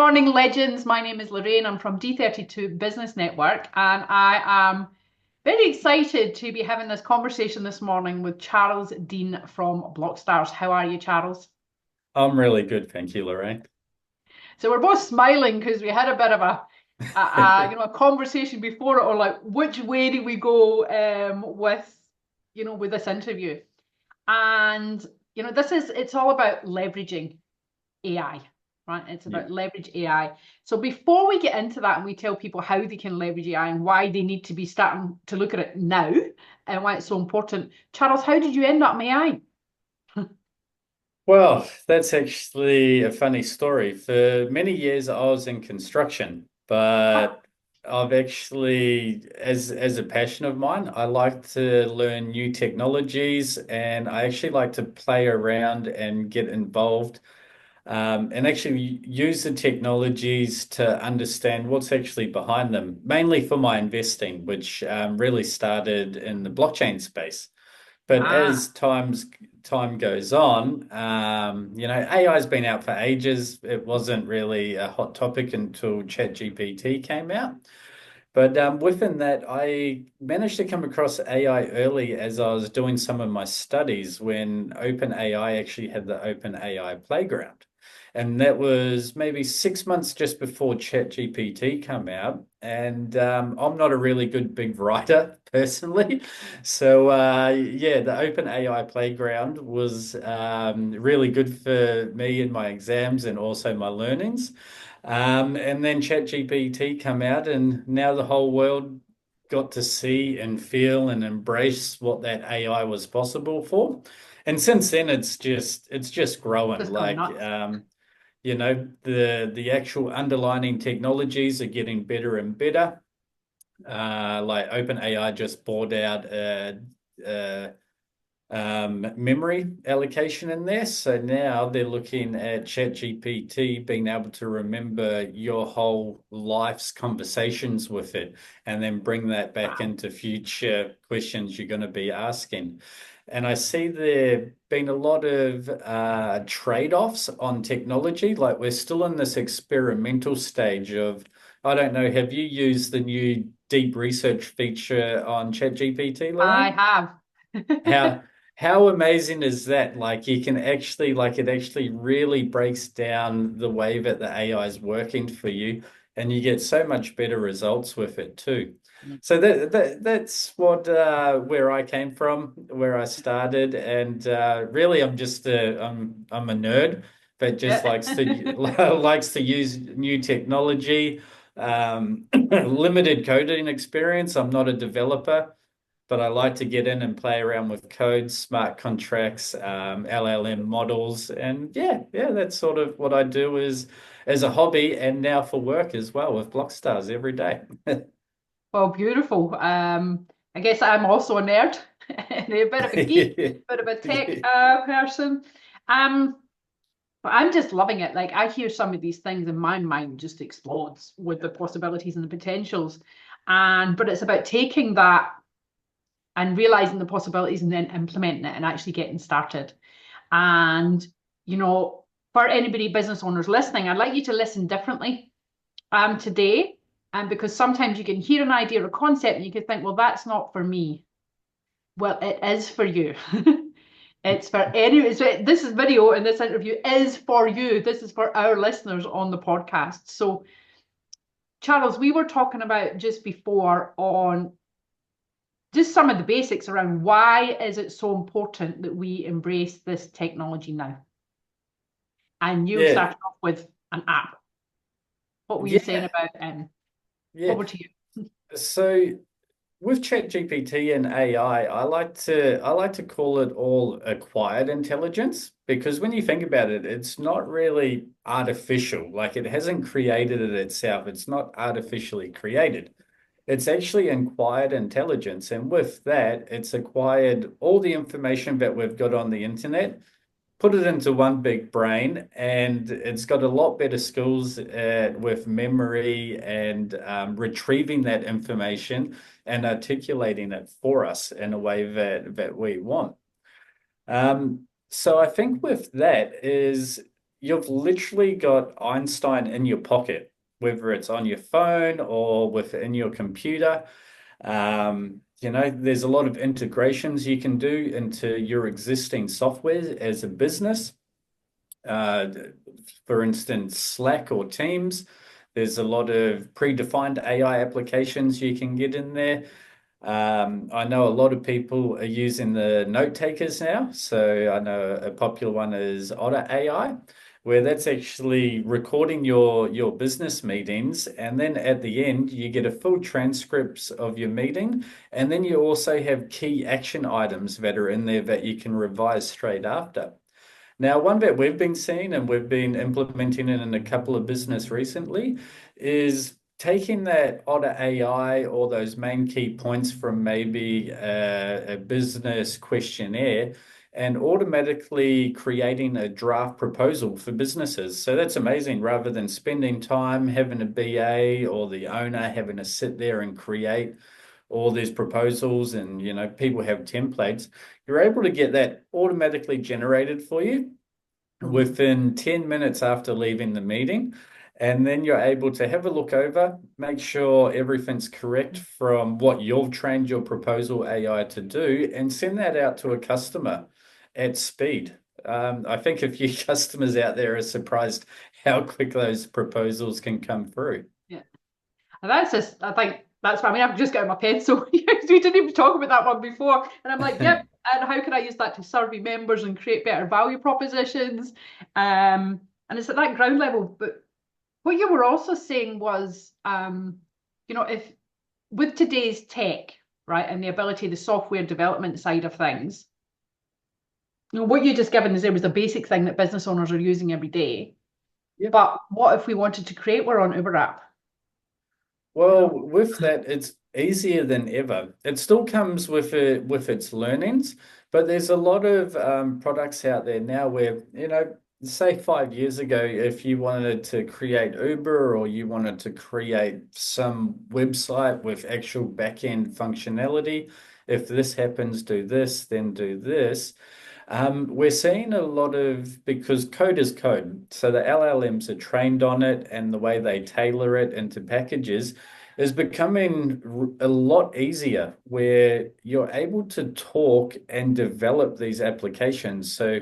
morning, legends. My name is Lorraine. I'm from D32 Business Network, and I am very excited to be having this conversation this morning with Charles Dean from Blockstars. How are you, Charles? I'm really good, thank you, Lorraine. So we're both smiling because we had a bit of a conversation before it, or like which way do we go with this interview? And it's all about leveraging AI, right? It's Yeah. about leverage AI. So before we get into that and we tell people how they can leverage AI and why they need to be starting to look at it now and why it's so important, Charles, how did you end up in AI? Well, that's actually a funny story. For many years, I was in construction, but I've actually, as a passion of mine, I like to learn new technologies, and I actually like to play around and get involved, and actually use the technologies to understand what's actually behind them, mainly for my investing, which really started in the blockchain space. But Ah, as time goes on, AI's been out for ages. It wasn't really a hot topic until ChatGPT came out. But within that, I managed to come across AI early as I was doing some of my studies when OpenAI actually had the OpenAI playground. And that was maybe 6 months just before ChatGPT come out. And I'm not a really good big writer personally. So yeah, the OpenAI playground was really good for me in my exams and also my learnings. And then ChatGPT come out, and now the whole world got to see and feel and embrace what that AI was possible for. And since then, it's just growing. just gone nuts. The actual underlying technologies are getting better and better. Like OpenAI just bought out a memory allocation in there. So now they're looking at ChatGPT being able to remember your whole life's conversations with it and then bring that back Wow. into future questions you're going to be asking. And I see there been a lot of trade-offs on technology. Like we're still in this experimental stage of, I don't know, have you used the new deep research feature on ChatGPT, I Lorraine? have. How how amazing is that? Like you can actually like it actually really breaks down the way that the AI is working for you, and you get so much better results with it too. So that's what where I came from, where I started, and really I'm a nerd that just Yeah. likes to likes to use new technology. Limited coding experience. I'm not a developer, but I like to get in and play around with codes, smart contracts, LLM models, and yeah, that's sort of what I do as a hobby and now for work as well with Blockstars every day. Well, beautiful. I guess I'm also a nerd, and a bit of a geek, bit of a tech person. Um, But I'm just loving it. Like I hear some of these things and my mind just explodes with the possibilities and the potentials. But it's about taking that and realizing the possibilities and then implementing it and actually getting started. And, you know, for anybody, business owners listening, I'd like you to listen differently today. And because sometimes you can hear an idea or concept and you can think, well, that's not for me. Well, it is for you. It's for any. So this is video and this interview is for you. This is for our listeners on the podcast. So, Charles, we were talking about just before on just some of the basics around why is it so important that we embrace this technology now? And you Yeah, started off with an app. What were you saying yeah, about yeah. over to you? So with ChatGPT and AI, I like to call it all acquired intelligence because when you think about it, it's not really artificial. Like it hasn't created it itself. It's not artificially created. It's actually acquired intelligence. And with that, it's acquired all the information that we've got on the internet, put it into one big brain, and it's got a lot better skills with memory and retrieving that information and articulating it for us in a way that we want. So I think with that is, you've literally got Einstein in your pocket, whether it's on your phone or within your computer. There's a lot of integrations you can do into your existing software as a business. Uh, for instance, Slack or Teams. There's a lot of predefined AI applications you can get in there. I know a lot of people are using the note takers now. So I know a popular one is Otter AI, where that's actually recording your business meetings, and then at the end you get a full transcripts of your meeting, and then you also have key action items that are in there that you can revise straight after. Now, one that we've been seeing and we've been implementing it in a couple of business recently is taking that Otter AI or those main key points from maybe a business questionnaire and automatically creating a draft proposal for businesses. So that's amazing. Rather than spending time having a BA or the owner having to sit there and create all these proposals and people have templates, you're able to get that automatically generated for you Mhm. within 10 minutes after leaving the meeting. And then you're able to have a look over, make sure everything's correct from what you've trained your proposal AI to do, and send that out to a customer at speed. I think a few customers out there are surprised how quick those proposals can come through. Yeah. And that's just, I think that's what I mean. I've just got my pencil. We didn't even talk about that one before. And I'm like, yep. And how can I use that to survey members and create better value propositions? And it's at that ground level. But what you were also saying was, if with today's tech, right, and the ability, the software development side of things, what you just given is there was a basic thing that business owners are using every day. Yep. But what if we wanted to create our own Uber app? You Well, know? with that, it's easier than ever. It still comes with its learnings, but there's a lot of products out there now where, say 5 years ago, if you wanted to create Uber or you wanted to create some website with actual back-end functionality, if this happens, do this, then do this. We're seeing a lot of, because code is code, so the LLMs are trained on it, and the way they tailor it into packages is becoming a lot easier, where you're able to talk and develop these applications. So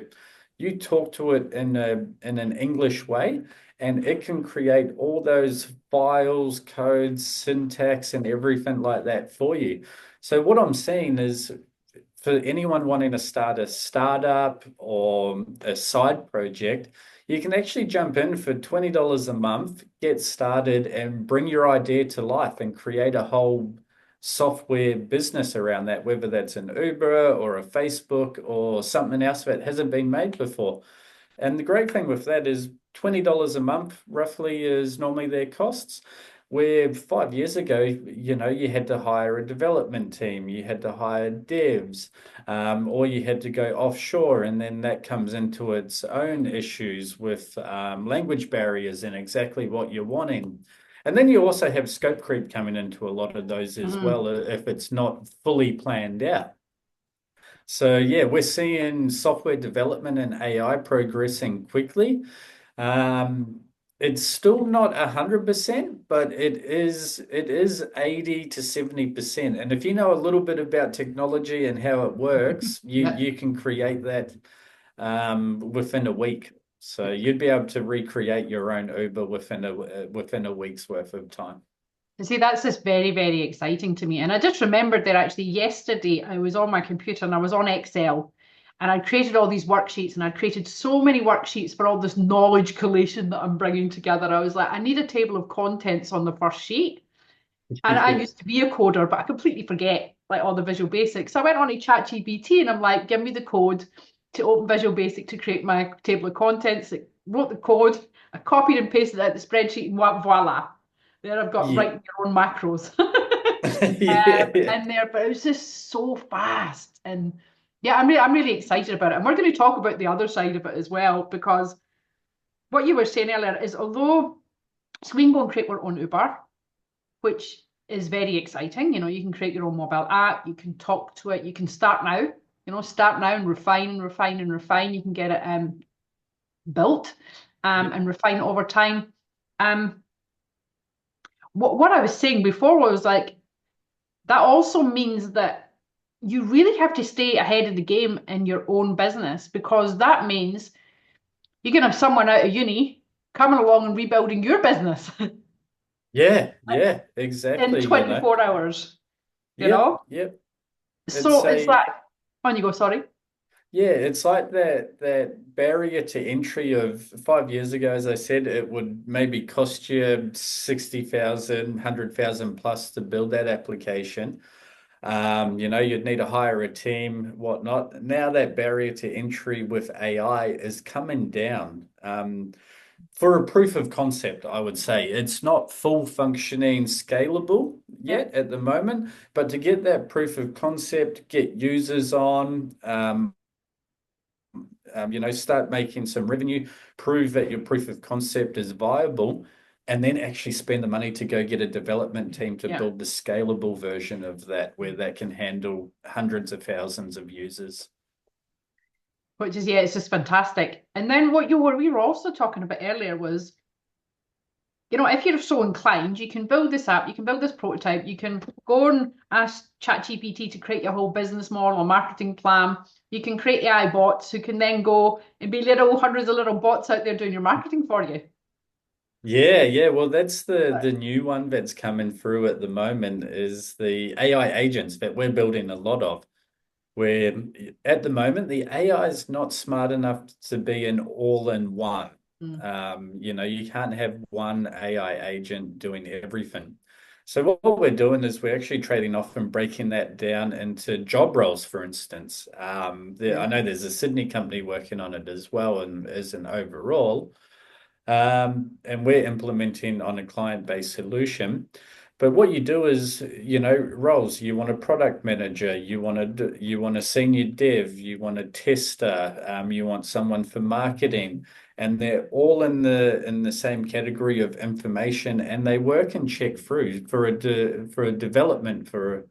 you talk to it in an English way, and it can create all those files, codes, syntax, and everything like that for you. So what I'm seeing is, for anyone wanting to start a startup or a side project, you can actually jump in for $20 a month, get started, and bring your idea to life and create a whole software business around that, whether that's an Uber or a Facebook or something else that hasn't been made before. And the great thing with that is $20 a month roughly is normally their costs. Where 5 years ago, you had to hire a development team, you had to hire devs, or you had to go offshore, and then that comes into its own issues with language barriers and exactly what you're wanting. And then you also have scope creep coming into a lot of those as Mhm. well, if it's not fully planned out. So yeah, we're seeing software development and AI progressing quickly. Um, it's still not 100%, but it is 80 to 70%. And if you know a little bit about technology and how it works, you Yeah. you can create that within a week. So you'd be able to recreate your own Uber within a week's worth of time. And see, that's just very, very exciting to me. And I just remembered there actually yesterday, I was on my computer and I was on Excel and I created all these worksheets and I created so many worksheets for all this knowledge collation that I'm bringing together. I was like, I need a table of contents on the first sheet. And I Yeah. used to be a coder, but I completely forget like all the Visual Basics. So I went on to ChatGPT and I'm like, give me the code to open Visual Basic to create my table of contents. It wrote the code, I copied and pasted it out the spreadsheet, and voila. There I've got Yeah. writing your own macros Yeah. in there, but it was just so fast. And yeah, I'm really excited about it. And we're going to talk about the other side of it as well, because what you were saying earlier is although so we can go and create our own Uber, which is very exciting. You can create your own mobile app, you can talk to it, you can start now and refine and refine and refine. You can get it built. Yep. and refine it over time. Um, what I was saying before was like that also means that you really have to stay ahead of the game in your own business because that means you can have someone out of uni coming along and rebuilding your business Yeah, yeah, in exactly, 24 hours, you Yep, know? yep. It's So it's a like, on you go, sorry. Yeah, it's like that barrier to entry of 5 years ago, as I said, it would maybe cost you 60,000, 100,000 plus to build that application. You'd need to hire a team, whatnot. Now that barrier to entry with AI is coming down. For a proof of concept, I would say it's not full functioning scalable Yeah, yet at the moment, but to get that proof of concept, get users on, start making some revenue, prove that your proof of concept is viable, and then actually spend the money to go get a development team to yeah. build the scalable version of that, where that can handle hundreds of thousands of users. Which is, yeah, it's just fantastic. And then we were also talking about earlier was, if you're so inclined, you can build this app, you can build this prototype, you can go and ask ChatGPT to create your whole business model or marketing plan. You can create AI bots who can then go and be little hundreds of little bots out there doing your marketing for you. Yeah, yeah. Well, that's the new one that's coming through at the moment is the AI agents that we're building a lot of. Where at the moment the AI is not smart enough to be an all-in-one. Mm, You can't have one AI agent doing everything. So what we're doing is we're actually trading off and breaking that down into job roles, for instance. I yeah. know there's a Sydney company working on it as well, and as an overall. And we're implementing on a client-based solution. But what you do is, roles. You want a product manager, you want a senior dev, you want a tester, you want someone for marketing, and they're all in the same category of information, and they work and check through for a development for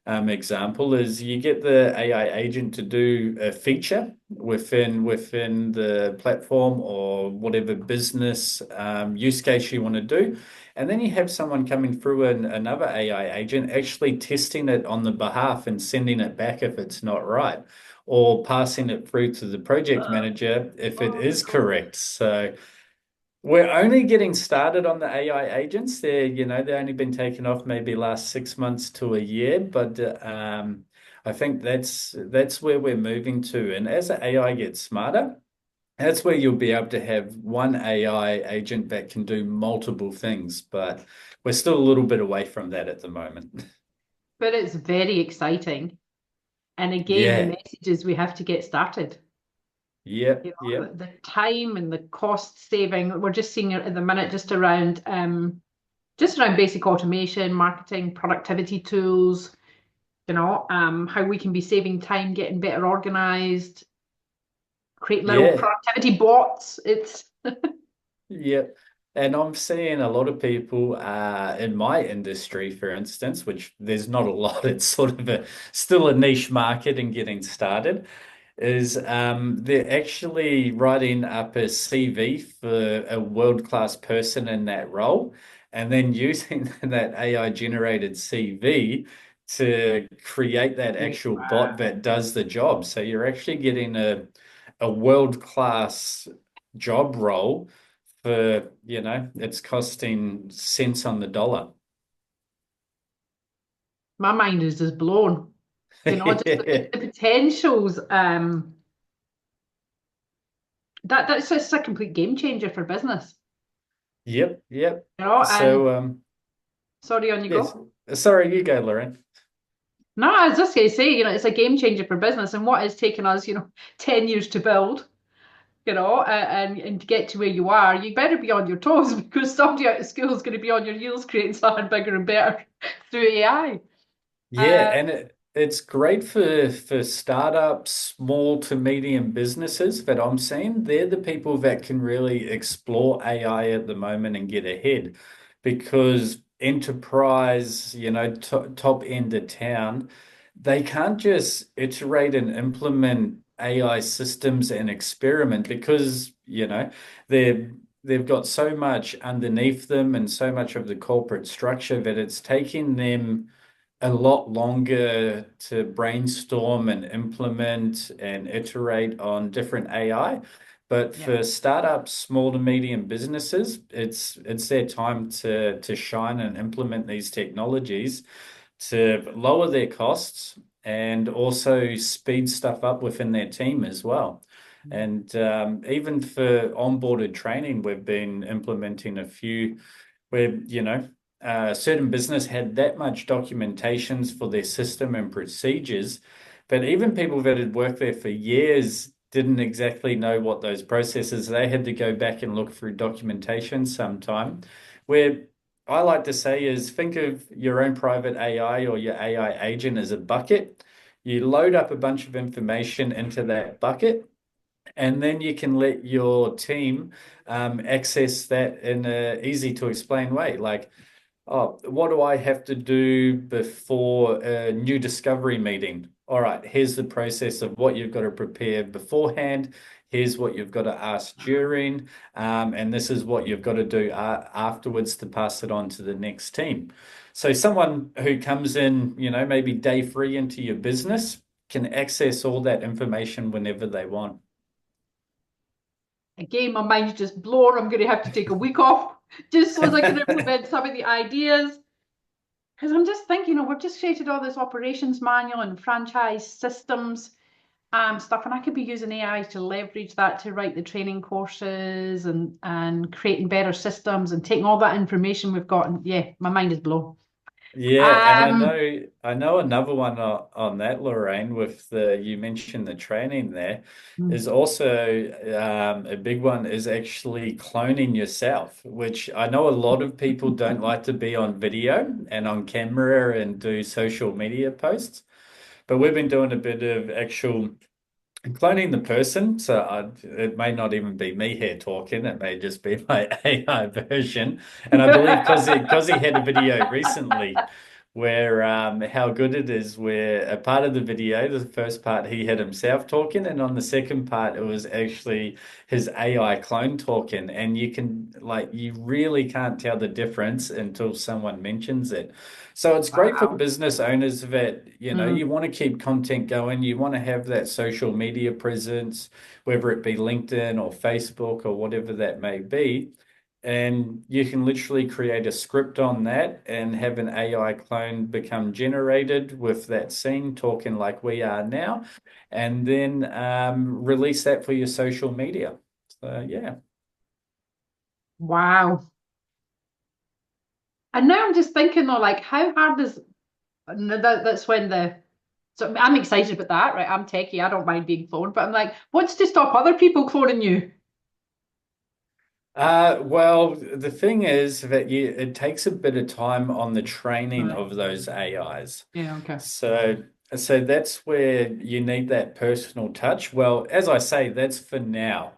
example is you get the AI agent to do a feature within the platform or whatever business use case you want to do. And then you have someone coming through another AI agent actually testing it on the behalf and sending it back if it's not right, or passing it through to the project Uh, manager if it oh my is God. correct. So we're only getting started on the AI agents. They've only been taken off maybe last 6 months to a year, but I think that's where we're moving to. And as the AI gets smarter, that's where you'll be able to have one AI agent that can do multiple things. But we're still a little bit away from that at the moment. But it's very exciting. And again, the Yeah. message is we have to get started. Yep. Yep. The time and the cost saving, we're just seeing it at the minute just around basic automation, marketing, productivity tools, how we can be saving time, getting better organized, create little Yeah. productivity bots. It's Yeah. And I'm seeing a lot of people in my industry, for instance, which there's not a lot, it's sort of still a niche market and getting started, is they're actually writing up a CV for a world-class person in that role, and then using that AI generated CV to create that actual bot wow. that does the job. So you're actually getting a world-class job role for, it's costing cents on the dollar. My mind is just blown. Just the potentials. That's just a complete game changer for business. Yep, yep. And So, sorry, on you yes. go. Sorry, you go, Lorraine. No, I was just going to say, it's a game changer for business, and what has taken us, 10 years to build, and to get to where you are, you better be on your toes because somebody out of school is going to be on your heels creating something bigger and better through AI. Yeah, Uh, and it's great for startups, small to medium businesses that I'm seeing. They're the people that can really explore AI at the moment and get ahead because enterprise, top end of town, they can't just iterate and implement AI systems and experiment because, they've got so much underneath them and so much of the corporate structure that it's taking them a lot longer to brainstorm and implement and iterate on different AI. But Yeah. for startups, small to medium businesses, it's their time to shine and implement these technologies to lower their costs and also speed stuff up within their team as well. And even for onboarded training, we've been implementing a few where, a certain business had that much documentations for their system and procedures, but even people that had worked there for years didn't exactly know what those processes. They had to go back and look through documentation sometime. Where I like to say is think of your own private AI or your AI agent as a bucket. You load up a bunch of information into that bucket, and then you can let your team access that in a easy to explain way. Like, oh, what do I have to do before a new discovery meeting? All right, here's the process of what you've got to prepare beforehand. Here's what you've got to ask during, and this is what you've got to do afterwards to pass it on to the next team. So someone who comes in, maybe day three into your business can access all that information whenever they want. Again, my mind's just blown. I'm going to have to take a week off just so as I can implement some of the ideas. Because I'm just thinking, we've just created all this operations manual and franchise systems stuff, and I could be using AI to leverage that to write the training courses and creating better systems and taking all that information we've got. And yeah, my mind is blown. Yeah, and Um, I know another one on that, Lorraine, with the you mentioned the training there is also a big one is actually cloning yourself, which I know a lot of people don't like to be on video and on camera and do social media posts, but we've been doing a bit of actual cloning the person, so it may not even be me here talking. It may just be my AI version. And I believe because he had a video recently where how good it is, where a part of the video, the first part, he had himself talking, and on the second part, it was actually his AI clone talking. And you really can't tell the difference until someone mentions it. So it's great for wow. business owners that, you Mm. want to keep content going, you want to have that social media presence, whether it be LinkedIn or Facebook or whatever that may be. And you can literally create a script on that and have an AI clone become generated with that scene talking like we are now, and then release that for your social media. So, yeah. Wow. And now I'm just thinking though, like, how hard is that's when the so I'm excited about that, right? I'm techie, I don't mind being cloned, but I'm like, what's to stop other people cloning you? Well, the thing is that it takes a bit of time on the training Right. of those AIs. Yeah, okay. So, so that's where you need that personal touch. Well, as I say, that's for now.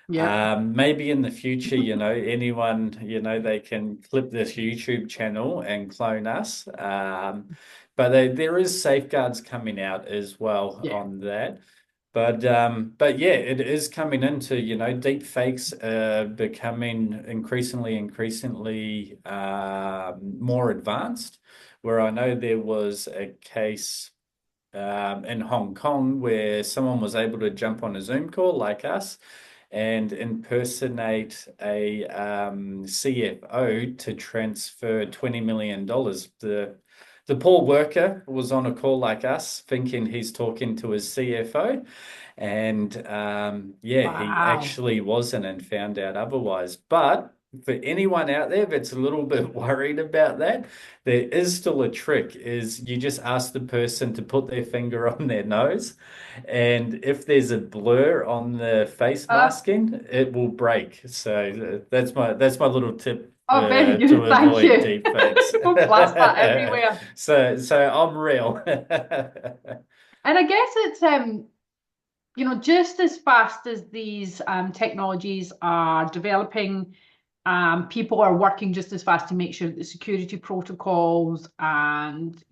Yeah. Maybe in the future, anyone, they can clip this YouTube channel and clone us. But there is safeguards coming out as well Yeah. on that. But yeah, it is coming into, deep fakes becoming increasingly more advanced. Where I know there was a case in Hong Kong where someone was able to jump on a Zoom call like us and impersonate a CFO to transfer $20 million. The poor worker was on a call like us, thinking he's talking to his CFO, and yeah, he Wow. actually wasn't and found out otherwise. But for anyone out there that's a little bit worried about that, there is still a trick, is you just ask the person to put their finger on their nose, and if there's a blur on the face Uh, masking, it will break. So that's my little tip oh, very to good. Thank avoid you. deep fakes. We'll blast that everywhere. So I'm real. And I guess it's just as fast as these technologies are developing, people are working just as fast to make sure that the security protocols and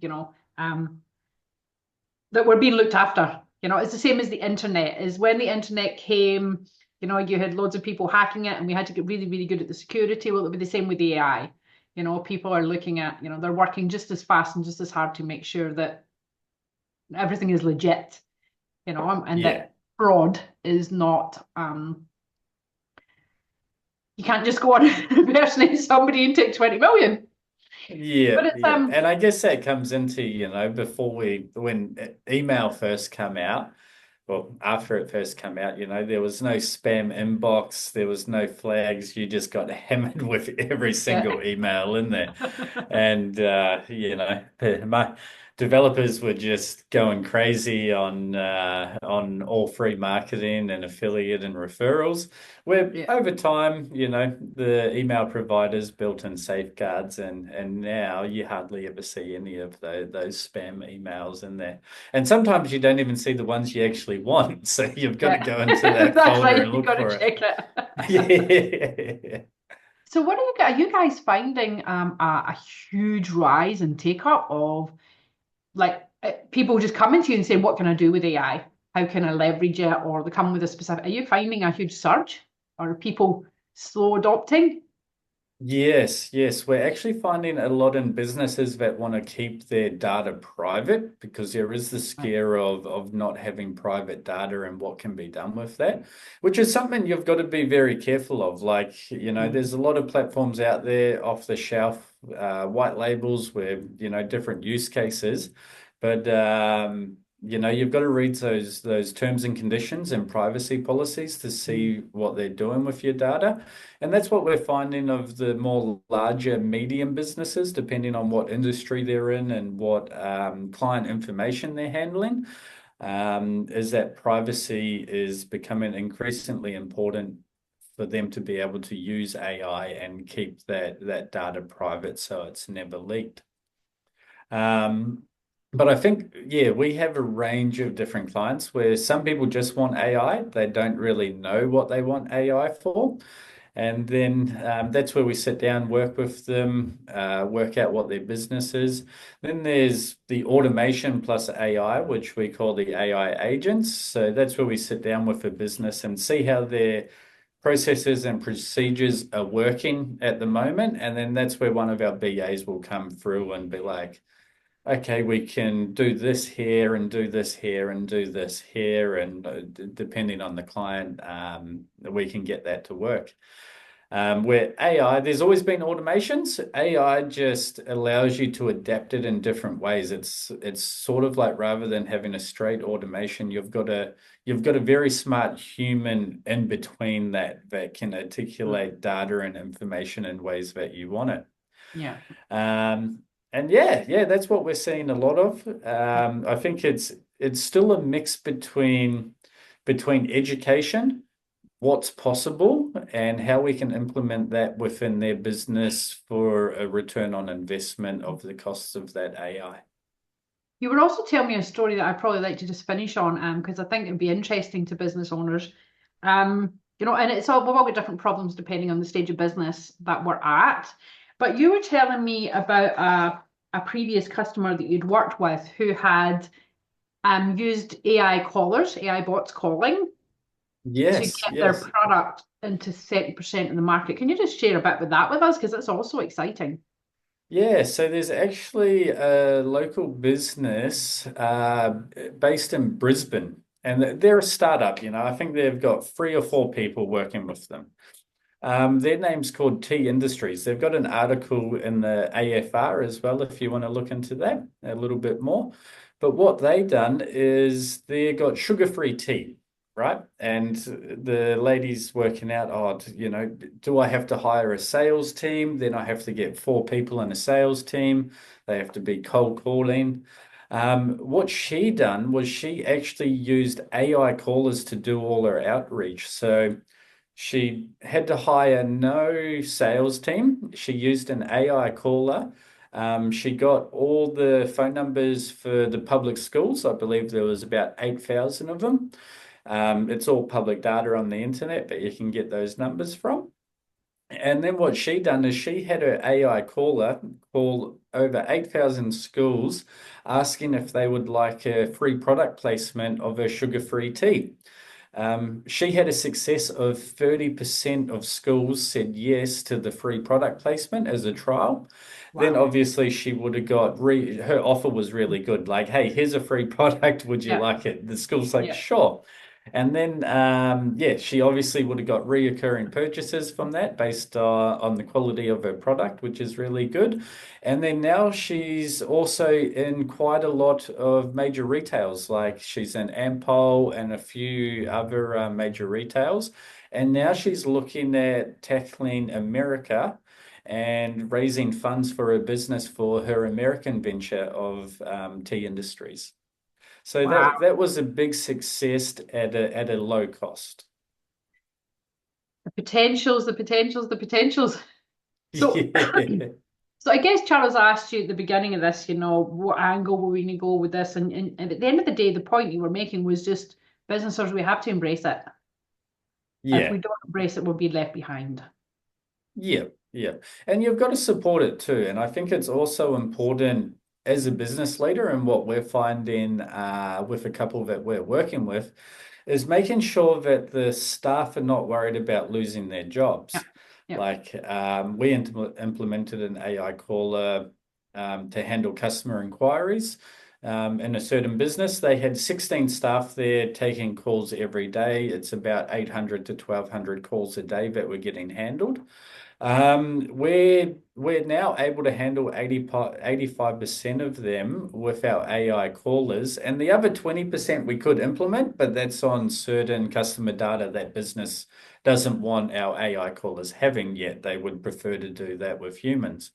that we're being looked after. It's the same as the internet. Is when the internet came, you had loads of people hacking it, and we had to get really, really good at the security. Well, it'll be the same with the AI. People are looking at, they're working just as fast and just as hard to make sure that everything is legit, and Yeah. that fraud is not you can't just go on and impersonate somebody and take 20 million. Yeah, But it's yeah. And I guess that comes into, before when email first come out, well, after it first came out, there was no spam inbox, there was no flags. You just got hammered with every yeah. single email in there. And my developers were just going crazy on all free marketing and affiliate and referrals. Where Yeah. over time, the email providers built in safeguards, and now you hardly ever see any of those spam emails in there. And sometimes you don't even see the ones you actually want. So you've got to Yeah. go into that That's folder right. and You look got to for check it. it. So what are you guys finding a huge rise in take up of like people just coming to you and saying, what can I do with AI? How can I leverage it? Or they come with a specific, are you finding a huge surge? Or are people slow adopting? Yes, yes. We're actually finding a lot in businesses that want to keep their data private because there is the Right. scare of not having private data and what can be done with that, which is something you've got to be very careful of. Like, Mm. there's a lot of platforms out there off the shelf, white labels where, different use cases. But you've got to read those terms and conditions and privacy policies to Mm. see what they're doing with your data. And that's what we're finding of the more larger medium businesses, depending on what industry they're in and what client information they're handling, is that privacy is becoming increasingly important for them to be able to use AI and keep that data private so it's never leaked. Um, but I think, yeah, we have a range of different clients where some people just want AI. They don't really know what they want AI for. And then that's where we sit down, work with them, work out what their business is. Then there's the automation plus AI, which we call the AI agents. So that's where we sit down with a business and see how their processes and procedures are working at the moment. And then that's where one of our BAs will come through and be like, okay, we can do this here and do this here and do this here. And depending on the client, we can get that to work. Where AI, there's always been automations. AI just allows you to adapt it in different ways. It's sort of like rather than having a straight automation, you've got a very smart human in between that can Mm. articulate data and information in ways that you want it. Yeah. And yeah, that's what we're seeing a lot of. I think it's still a mix between education, what's possible, and how we can implement that within their business for a return on investment of the costs of that AI. You were also telling me a story that I'd probably like to just finish on, because I think it'd be interesting to business owners. And we've all got different problems depending on the stage of business that we're at. But you were telling me about a previous customer that you'd worked with who had used AI callers, AI bots calling to Yes, get their yes. product into 30% of the market. Can you just share a bit with that with us? Because it's also exciting. Yeah, so there's actually a local business based in Brisbane, and they're a startup. I think they've got 3 or 4 people working with them. Their name's called T Industries. They've got an article in the AFR as well, if you want to look into that a little bit more. But what they done is they got sugar-free tea, right? And the lady's working out, oh, do I have to hire a sales team? Then I have to get 4 people in a sales team. They have to be cold calling. What she done was she actually used AI callers to do all her outreach. So she had to hire no sales team. She used an AI caller. She got all the phone numbers for the public schools. I believe there was about 8,000 of them. It's all public data on the internet, but you can get those numbers from. And then what she done is she had her AI caller call over 8,000 schools asking if they would like a free product placement of her sugar-free tea. She had a success of 30% of schools said yes to the free product placement as a trial. Then Wow. obviously she would have got her offer was really good. Like, hey, here's a free product. Would you Yeah. like it? The school's like, Yeah. sure. And then, yeah, she obviously would have got reoccurring purchases from that based on the quality of her product, which is really good. And then now she's also in quite a lot of major retails, like she's in Ampol and a few other major retails. And now she's looking at tackling America and raising funds for her business for her American venture of tea industries. So Wow. that was a big success at a low cost. The potentials, the potentials, the potentials. So, Yeah. so I guess Charles asked you at the beginning of this, what angle were we going to go with this? And at the end of the day, the point you were making was just business owners, we have to embrace it. If we Yeah. don't embrace it, we'll be left behind. Yeah, yeah. And you've got to support it too. And I think it's also important as a business leader, and what we're finding with a couple that we're working with is making sure that the staff are not worried about losing their Yeah. jobs. Yeah. Like we implemented an AI caller to handle customer inquiries. In a certain business, they had 16 staff there taking calls every day. It's about 800 to 1,200 calls a day that were getting handled. We're now able to handle 85% of them with our AI callers, and the other 20% we could implement, but that's on certain customer data that business doesn't want our AI callers having yet. They would prefer to do that with humans.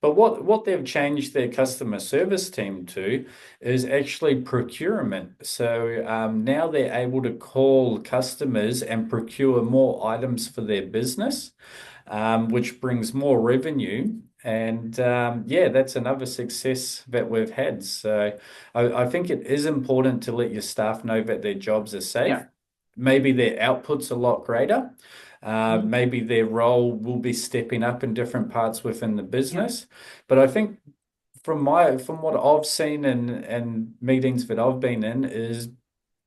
But what they've changed their customer service team to is actually procurement. So now they're able to call customers and procure more items for their business, which brings more revenue. And yeah, that's another success that we've had. So I think it is important to let your staff know that their jobs are safe. Yeah. Maybe their output's a lot greater. Mhm. Maybe their role will be stepping up in different parts within the Yeah. business. But I think from what I've seen and meetings that I've been in is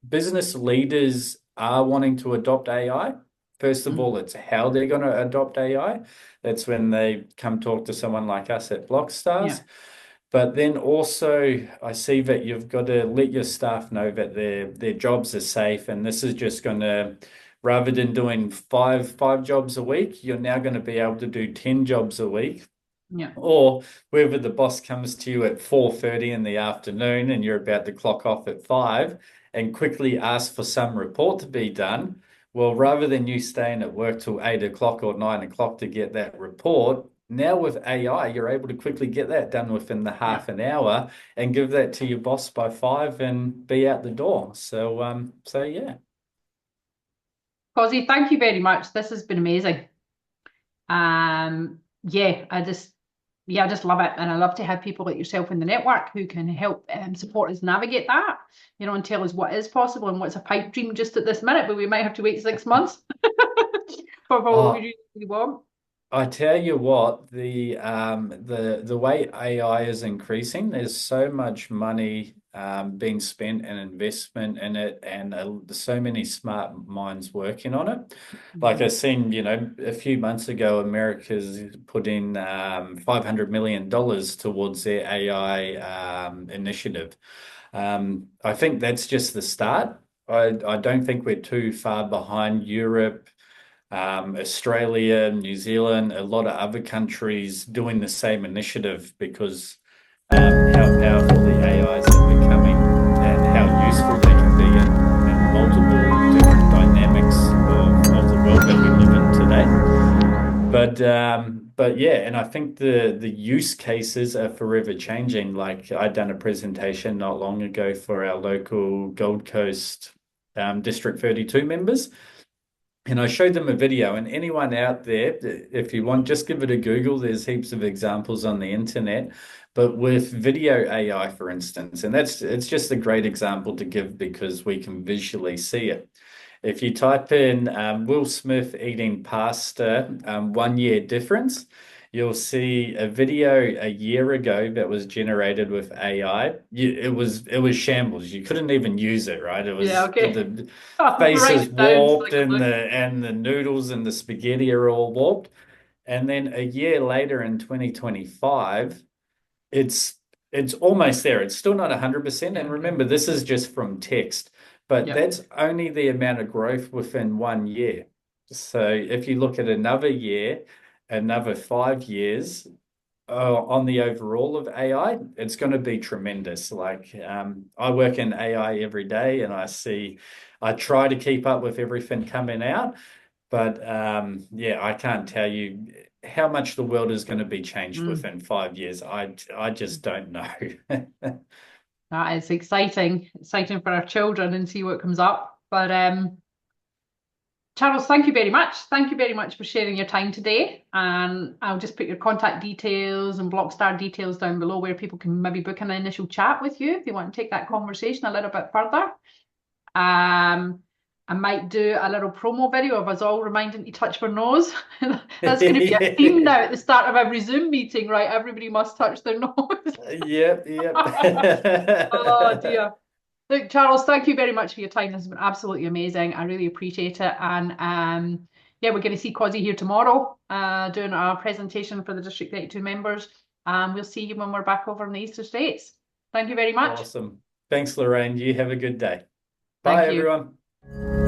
business leaders are wanting to adopt AI. First of Mhm. all, it's how they're going to adopt AI. That's when they come talk to someone like us at Blockstars. Yeah. But then also, I see that you've got to let your staff know that their jobs are safe, and this is just going to, rather than doing five jobs a week, you're now going to be able to do 10 jobs a week. Yeah. Or whether the boss comes to you at 4:30 in the afternoon and you're about to clock off at 5 and quickly ask for some report to be done, well, rather than you staying at work till 8 o'clock or 9 o'clock to get that report, now with AI, you're able to quickly get that done within the Yeah. half an hour and give that to your boss by 5 and be out the door. So yeah. Causey, thank you very much. This has been amazing. Yeah, I just love it. And I love to have people like yourself in the network who can help support us navigate that, and tell us what is possible and what's a pipe dream just at this minute, but we might have to wait 6 months for what Oh, we really want. I tell you what, the way AI is increasing, there's so much money being spent and investment in it, and so many smart minds working on it. Like I Mhm. seen, a few months ago, America's put in $500 million towards their AI initiative. I think that's just the start. I don't think we're too far behind Europe, Australia, New Zealand, a lot of other countries doing the same initiative because how powerful the AIs are becoming and how useful they can be in multiple different dynamics of the world that we live in today. But yeah, and I think the use cases are forever changing. Like I done a presentation not long ago for our local Gold Coast District 32 members. And I showed them a video, and anyone out there, if you want, just give it a Google. There's heaps of examples on the internet, but with video AI, for instance, and it's just a great example to give because we can visually see it. If you type in Will Smith eating pasta, 1 year difference, you'll see a video a year ago that was generated with AI. It was shambles. You couldn't even use it, right? It Yeah, was okay. the I'll face write is it down so I warped can and look. the noodles and the spaghetti are all warped. And then a year later in 2025, it's it's almost there. It's still not 100%. Yeah, And okay. remember, this is just from text, but Yep. that's only the amount of growth within 1 year. So if you look at another year, another 5 years, on the overall of AI, it's going to be tremendous. Like I work in AI every day, and I try to keep up with everything coming out. But yeah, I can't tell you how much the world is going to be changed Mm. within 5 years. I just don't know. That is exciting. Exciting for our children and see what comes up. But Charles, thank you very much. Thank you very much for sharing your time today. And I'll just put your contact details and Blockstar details down below where people can maybe book an initial chat with you if they want to take that conversation a little bit further. Um, I might do a little promo video of us all reminding to touch their nose. That's going to be a theme now at the start of every Zoom meeting, right? Everybody must touch their nose. Yep, yep. Oh dear. Look, Charles, thank you very much for your time. This has been absolutely amazing. I really appreciate it. And yeah, we're going to see Cosy here tomorrow, doing our presentation for the District 32 members. We'll see you when we're back over in the Eastern States. Thank you very much. Awesome. Thanks, Lorraine. You have a good day. Thank Bye, you. everyone.